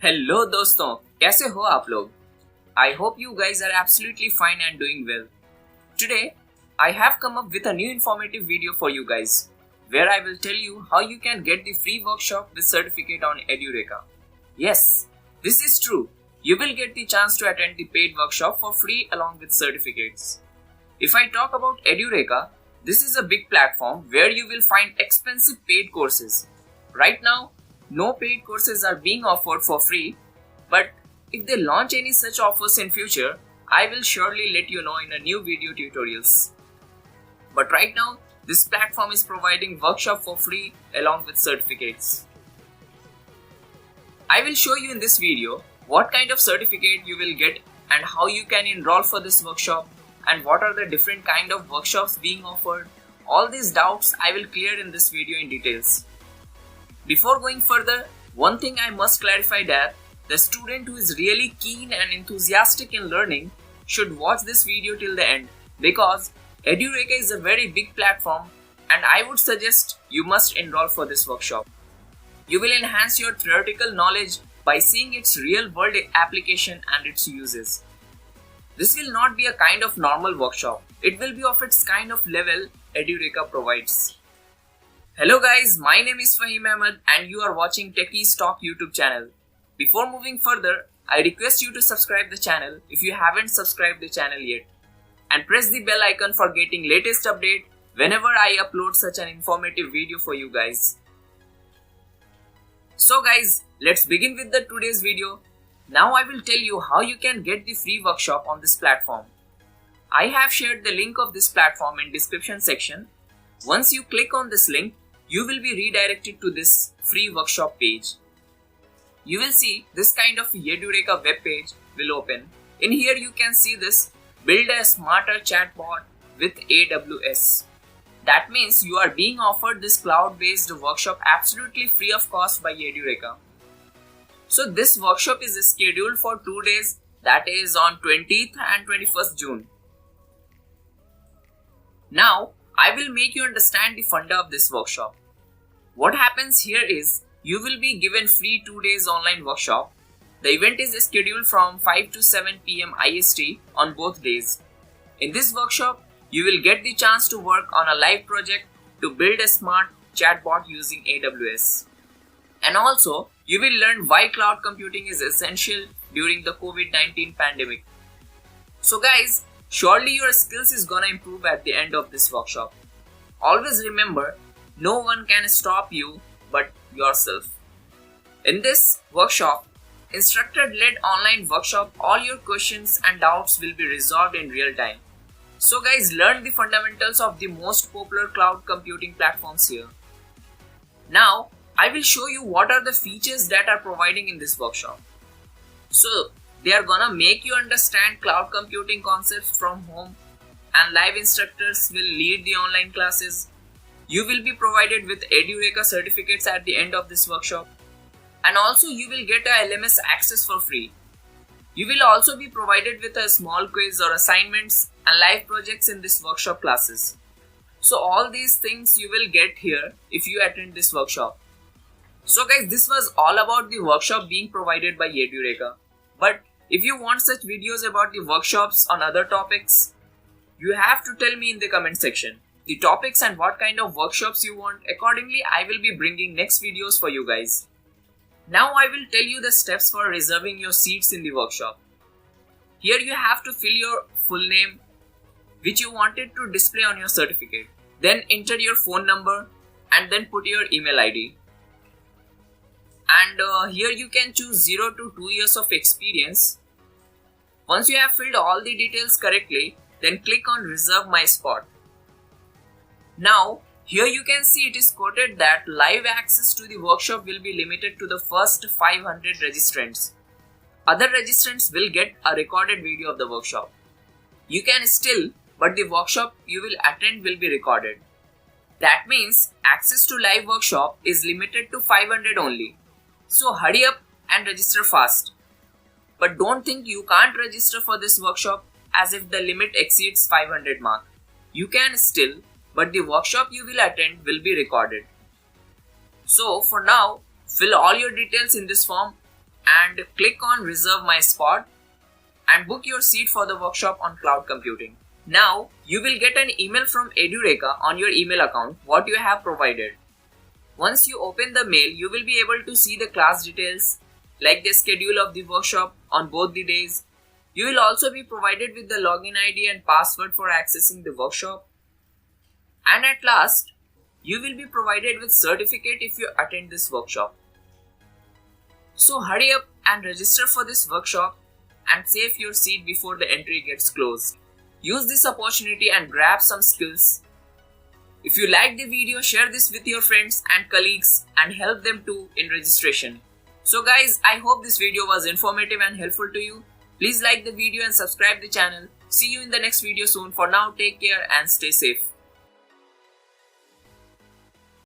Hello दोस्तों, कैसे हो आप लोग? I hope you guys are absolutely fine and doing well. Today, I have come up with a new informative video for you guys, where I will tell you how you can get the free workshop with certificate on Edureka. Yes, this is true. You will get the chance to attend the paid workshop for free along with certificates. If I talk about Edureka, this is a big platform where you will find expensive paid courses. Right now, no paid courses are being offered for free, but if they launch any such offers in future, I will surely let you know in a new video tutorials. But right now, this platform is providing workshop for free along with certificates. I will show you in this video what kind of certificate you will get and how you can enroll for this workshop and what are the different kind of workshops being offered. All these doubts I will clear in this video in details. Before going further, one thing I must clarify that the student who is really keen and enthusiastic in learning should watch this video till the end because Edureka is a very big platform and I would suggest you must enroll for this workshop. You will enhance your theoretical knowledge by seeing its real world application and its uses. This will not be a kind of normal workshop. It will be of its kind of level Edureka provides. Hello guys, my name is Faheem and you are watching Techies Talk YouTube channel. Before moving further, I request you to subscribe the channel if you haven't subscribed the channel yet and press the bell icon for getting latest update whenever I upload such an informative video for you guys. So guys, let's begin with the today's video. Now I will tell you how you can get the free workshop on this platform. I have shared the link of this platform in description section. Once you click on this link, you will be redirected to this free workshop page. You will see this kind of Edureka web page will open. In here you can see this build a smarter chatbot with AWS. That means you are being offered this cloud-based workshop absolutely free of cost by Edureka. So this workshop is scheduled for 2 days, that is on 20th and 21st June. Now I will make you understand the funda of this workshop. What happens here is you will be given free 2 days online workshop. The event is scheduled from 5 to 7 PM IST on both days. In this workshop, you will get the chance to work on a live project to build a smart chatbot using AWS. And also, you will learn why cloud computing is essential during the COVID-19 pandemic. So guys, surely your skills is gonna improve at the end of this workshop. Always remember, no one can stop you but yourself. In this workshop, instructor-led online workshop, all your questions and doubts will be resolved in real time. So guys, learn the fundamentals of the most popular cloud computing platforms here. Now, I will show you what are the features that are providing in this workshop. So, they are gonna make you understand cloud computing concepts from home and live instructors will lead the online classes. You will be provided with Edureka certificates at the end of this workshop. And also you will get a LMS access for free. You will also be provided with a small quiz or assignments and live projects in this workshop classes. So all these things you will get here if you attend this workshop. So guys, this was all about the workshop being provided by Edureka. But if you want such videos about the workshops on other topics, you have to tell me in the comment section the topics and what kind of workshops you want. Accordingly, I will be bringing next videos for you guys. Now I will tell you the steps for reserving your seats in the workshop. Here you have to fill your full name, which you wanted to display on your certificate. Then enter your phone number and then put your email ID. And here you can choose 0 to 2 years of experience. Once you have filled all the details correctly, then click on reserve my spot. Now, here you can see it is quoted that live access to the workshop will be limited to the first 500 registrants. Other registrants will get a recorded video of the workshop. You can still, but the workshop you will attend will be recorded. That means access to live workshop is limited to 500 only. So hurry up and register fast. But don't think you can't register for this workshop as if the limit exceeds 500 mark. You can still, but the workshop you will attend will be recorded. So for now, fill all your details in this form and click on reserve my spot and book your seat for the workshop on cloud computing. Now, you will get an email from Edureka on your email account what you have provided. Once you open the mail, you will be able to see the class details like the schedule of the workshop on both the days. You will also be provided with the login ID and password for accessing the workshop. And at last, you will be provided with certificate if you attend this workshop. So hurry up and register for this workshop and save your seat before the entry gets closed. Use this opportunity and grab some skills. If you like the video, share this with your friends and colleagues and help them too in registration. So guys, I hope this video was informative and helpful to you. Please like the video and subscribe the channel. See you in the next video soon. For now, take care and stay safe.